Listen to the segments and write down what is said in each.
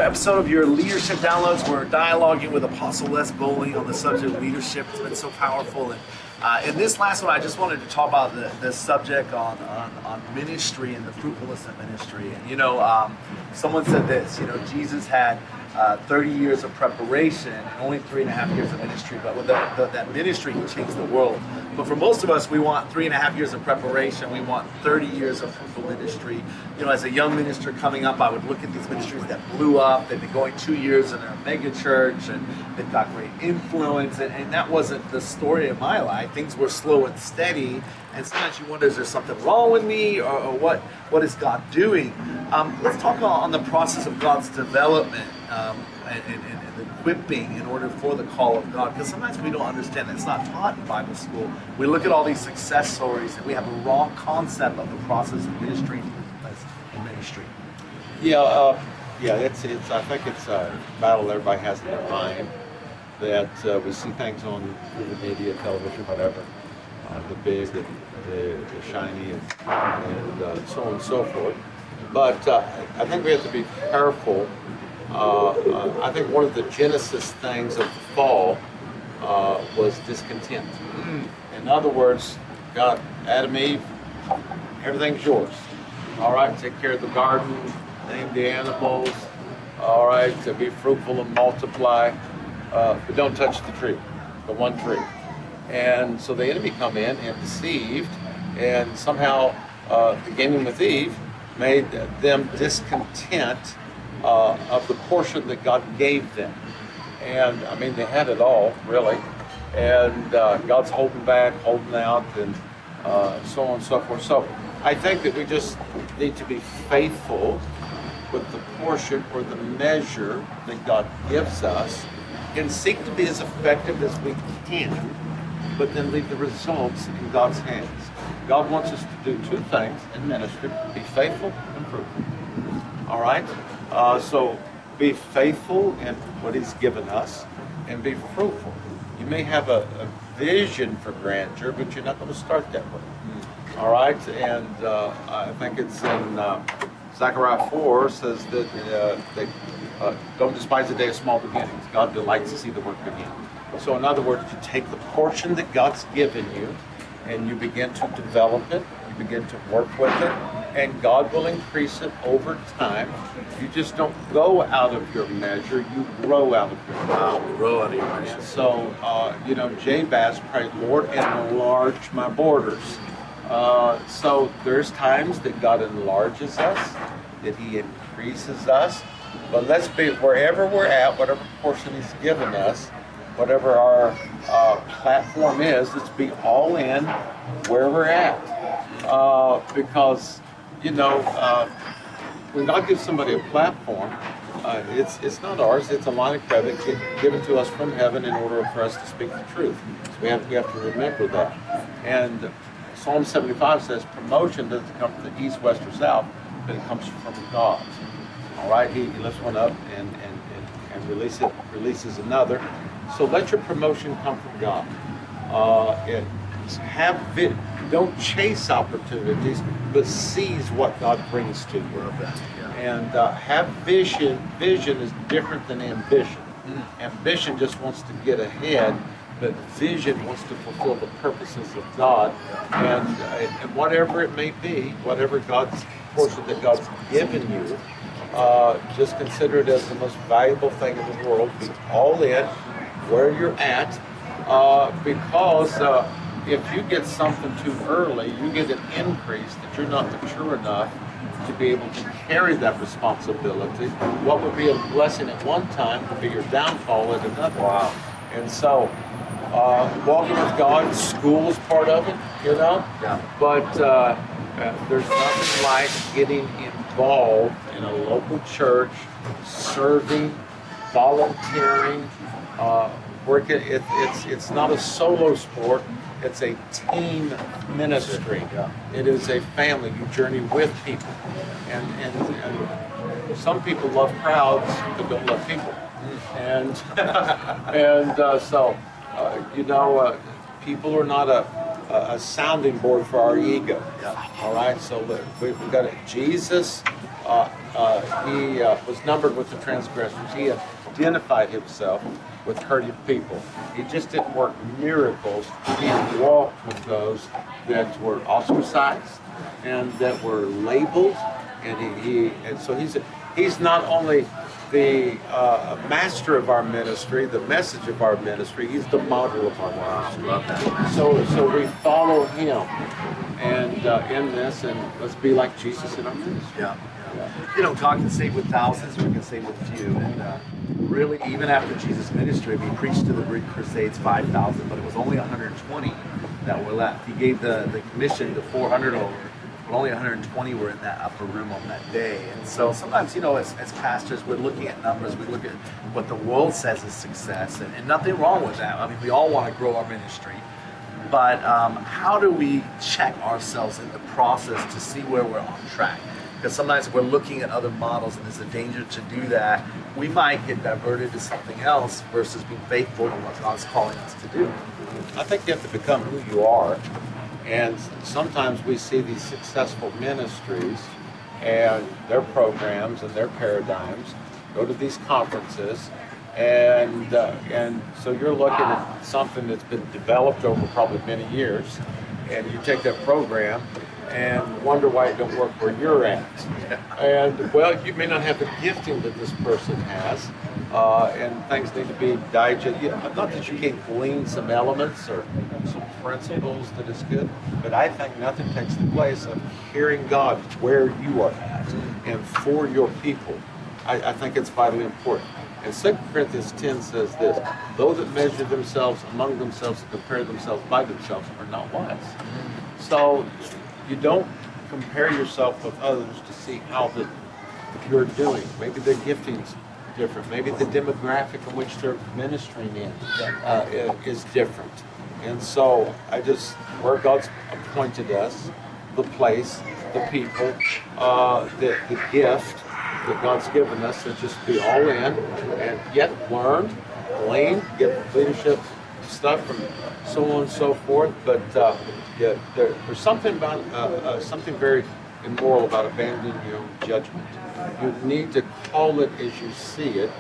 episode of your Leadership Downloads. We're dialoguing with Apostle Les Bowling on the subject of leadership. It's been so powerful. And in this last one, I just wanted to talk about the subject on ministry and the fruitfulness of ministry. And someone said this. Jesus had 30 years of preparation and only 3.5 years of ministry. But with that ministry, he changed the world. But for most of us, we want 3.5 years of preparation. We want 30 years of fruitful ministry. As a young minister coming up, I would look at these ministries that blew up. They've been going 2 years and they're a mega church and they've got great influence. And that wasn't the story of my life. Things were slow and steady. And sometimes you wonder, is there something wrong with me, or what is God doing? Let's talk on the process of God's development and equipping in order for the call of God. Because sometimes we don't understand that. It's not taught in Bible school. We look at all these success stories and we have a wrong concept of the process of ministry and ministry. It's. I think it's a battle everybody has in their mind, that we see things on the media, television, whatever, the big, the shiny, and so on and so forth. But I think we have to be careful. I think one of the genesis things of the fall was discontent. In other words, God, Adam, Eve, everything's yours. All right, take care of the garden, name the animals. All right, to be fruitful and multiply, but don't touch the tree, the one tree. And so the enemy come in and deceived, and somehow, beginning with Eve, made them discontent of the portion that God gave them. And I mean, they had it all, really. And God's holding back, holding out, and so on and so forth. So I think that we just need to be faithful with the portion or the measure that God gives us and seek to be as effective as we can, but then leave the results in God's hands. God wants us to do two things in ministry: be faithful and fruitful. All right? So be faithful in what He's given us and be fruitful. You may have a vision for grandeur, but you're not going to start that way. All right? And I think it's in Zechariah 4 says that don't despise the day of small beginnings. God delights to see the work begin. So in other words, you take the portion that God's given you and you begin to develop it, you begin to work with it, and God will increase it over time. You just don't go out of your measure, you grow out of your measure. Wow, grow out of your measure. So, Jabez prayed, Lord, enlarge my borders. So there's times that God enlarges us, that He increases us, but let's be, wherever we're at, whatever portion He's given us, whatever our platform is, let's be all in where we're at. Because, when God gives somebody a platform, it's not ours, it's a line of credit given to us from heaven in order for us to speak the truth. So we have to remember that. And Psalm 75 says promotion doesn't come from the east, west, or south, but it comes from God. All right, He lifts one up and releases another. So let your promotion come from God. Don't chase opportunities, but seize what God brings to you. And have vision. Vision is different than ambition. Ambition just wants to get ahead, but vision wants to fulfill the purposes of God. And whatever it may be, whatever God's portion that God's given you, just consider it as the most valuable thing in the world. Be all in where you're at, because if you get something too early, you get an increase that you're not mature enough to be able to carry that responsibility. What would be a blessing at one time would be your downfall at another. Wow. And so, walking with God, school is part of it, Yeah. But there's nothing like getting involved in a local church, serving, volunteering, working. It's not a solo sport. It's a team ministry. Yeah. It is a family. You journey with people, and some people love crowds but don't love people, and people are not a sounding board for our ego. Yeah. All right, so we've got it. Jesus he was numbered with the transgressors. He identified himself with hurting people. He just didn't work miracles. He walked with those that were ostracized and that were labeled. And so he's not only the master of our ministry, the message of our ministry, he's the model of our ministry. Love that. So we follow him and in this, and let's be like Jesus in our ministry. Yeah. You know, God can save with thousands, or He can save with few. And really, even after Jesus' ministry, He preached to the Greek Crusades 5,000, but it was only 120 that were left. He gave the commission to 400 over, but only 120 were in that upper room on that day. And so sometimes, you know, as pastors, we're looking at numbers, we look at what the world says is success, and nothing wrong with that. I mean, we all want to grow our ministry. But how do we check ourselves in the process to see where we're on track? Because sometimes we're looking at other models, and there's a danger to do that. We might get diverted to something else versus being faithful to what God's calling us to do. I think you have to become who you are. And sometimes we see these successful ministries and their programs and their paradigms, go to these conferences, and so you're looking at something that's been developed over probably many years, and you take that program and wonder why it don't work where you're at. And well, you may not have the gifting that this person has, and things need to be digested. You know, not that you can't glean some elements or some principles that is good, but I think nothing takes the place of hearing God where you are at and for your people. I think it's vitally important. And 2 Corinthians 10 says this: those that measure themselves among themselves and compare themselves by themselves are not wise. So you don't compare yourself with others to see how that you're doing. Maybe their gifting's different. Maybe the demographic in which they're ministering in is different. And so where God's appointed us, the place, the people, the gift that God's given us, to just be all in and yet learn, glean, get leadership stuff from so on and so forth. But there's something about something very immoral about abandoning your own judgment. You need to call it as you see it,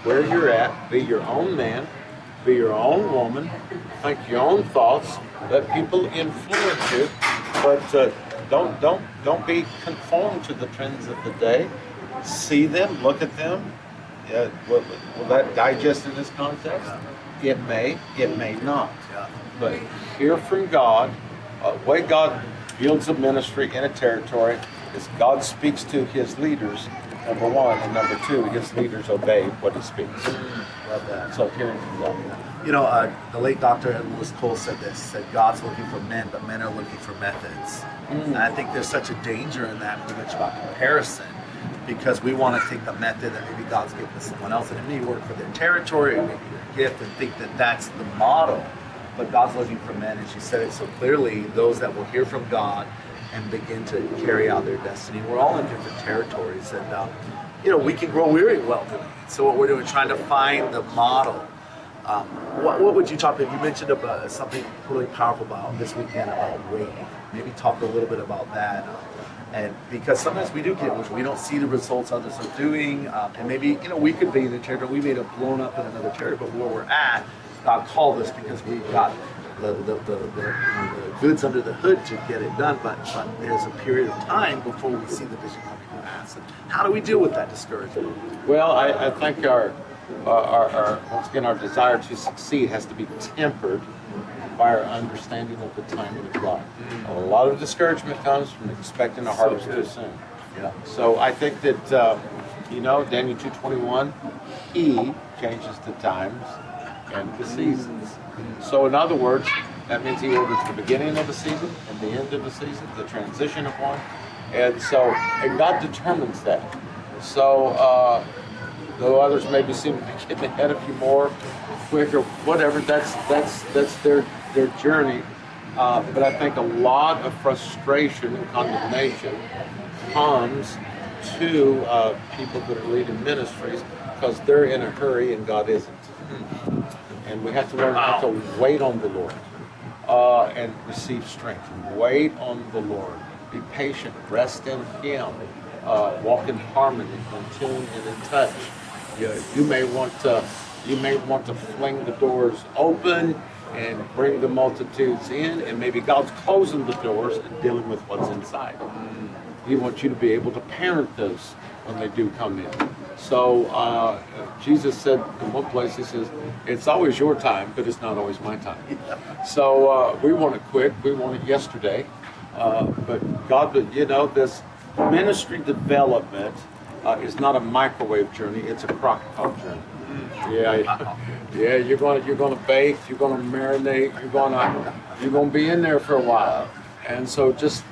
where you're at. Be your own man, be your own woman, think your own thoughts. Let people influence you, but don't be conformed to the trends of the day. See them, look at them. Will that digest in this context? It may not. But hear from God. The way God builds a ministry in a territory is God speaks to His leaders, number one, and number two, His leaders obey what He speaks. Love that. So hearing from God. You know, the late Dr. Edward Cole said this, said God's looking for men, but men are looking for methods. And I think there's such a danger in that, pretty much about comparison, because we want to take the method that maybe God's given to someone else, and it may work for their territory, or maybe their gift, and think that that's the model. But God's looking for men, and she said it so clearly, those that will hear from God and begin to carry out their destiny. We're all in different territories, and you know, we can grow weary well doing it. So what we're doing, trying to find the model. What would you talk about? You mentioned about something really powerful about this weekend about waiting. Maybe talk a little bit about that. And because sometimes we do get, we don't see the results others are doing, and maybe, you know, we could be in a territory, we may have blown up in another territory, but where we're at, God called us because we've got the goods under the hood to get it done, but there's a period of time before we see the vision coming to pass. And how do we deal with that discouragement? Well, I think our once again, our desire to succeed has to be tempered by our understanding of the timing of God. A lot of discouragement comes from expecting a harvest too soon. Yeah. So I think that you know, Daniel 2:21, He changes the times and the seasons. So in other words, that means He orders the beginning of the season and the end of the season, the transition of one, and God determines that. So though others maybe seem to be getting ahead of you more quick or whatever, that's their journey. But I think a lot of frustration and condemnation comes to people that are leading ministries because they're in a hurry and God isn't. And we have to learn how to wait on the Lord and receive strength. Wait on the Lord. Be patient. Rest in Him. walk in harmony, in tune, and in touch. You may want to fling the doors open and bring the multitudes in, and maybe God's closing the doors and dealing with what's inside. He wants you to be able to parent those when they do come in. So Jesus said in one place, he says, it's always your time, but it's not always my time. So we want it quick, we want it yesterday. But God, this ministry development is not a microwave journey, it's a crock pot journey. Yeah, you're gonna bake, you're gonna marinate, you're gonna be in there for a while. And so just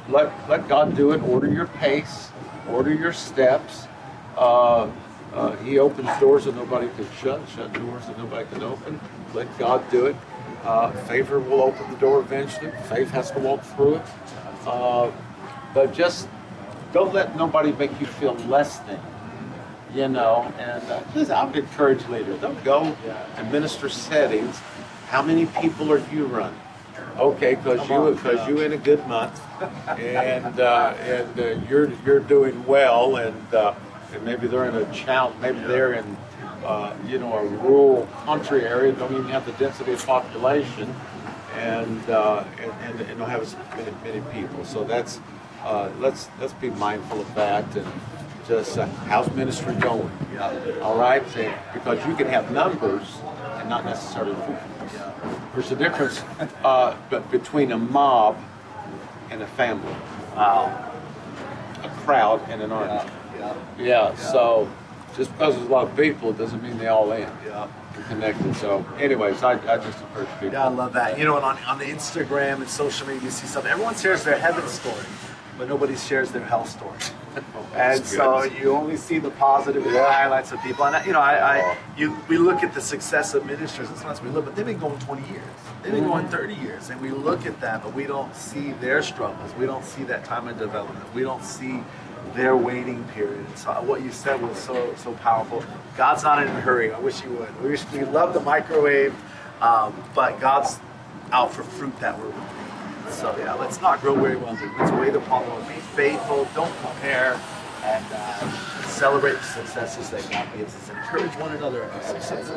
let God do it. Order your pace, order your steps. He opens doors that nobody can shut doors that nobody can open. Let God do it. Favor will open the door eventually. Faith has to walk through it. But just don't let nobody make you feel less than. And I would encourage leaders, don't go and minister settings. How many people are you running? Okay, because you in a good month, and you're doing well, and maybe they're in a challenge, maybe they're in a rural country area, don't even have the density of population, and don't have as many people. So that's let's be mindful of that, and just how's ministry going? All right, because you can have numbers and not necessarily fruitfulness. There's a difference between a mob and a family. Wow. A crowd and an army. Yeah. So just because there's a lot of people, it doesn't mean they all in. Yeah. Connected. So, anyways, I just encourage people. Yeah, I love that. And on the Instagram and social media, you see something. Everyone shares their heaven story, but nobody shares their hell story. And so you only see the positive and the highlights of people. And we look at the success of ministers, and sometimes we look, but they've been going 20 years. They've been going 30 years, and we look at that, but we don't see their struggles. We don't see that time of development. We don't see their waiting period. So what you said was so powerful. God's not in a hurry. I wish He would. We love the microwave, but God's out for fruit that we're reaping. So let's not grow weary while doing. Let's wait upon the Lord. Be faithful. Don't compare, and celebrate the successes that God gives us. Encourage one another in our successes.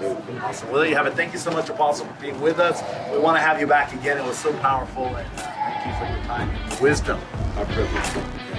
Awesome. Well, there you have it. Thank you so much, Apostle, for being with us. We want to have you back again. It was so powerful, and thank you for your time and wisdom. Our privilege.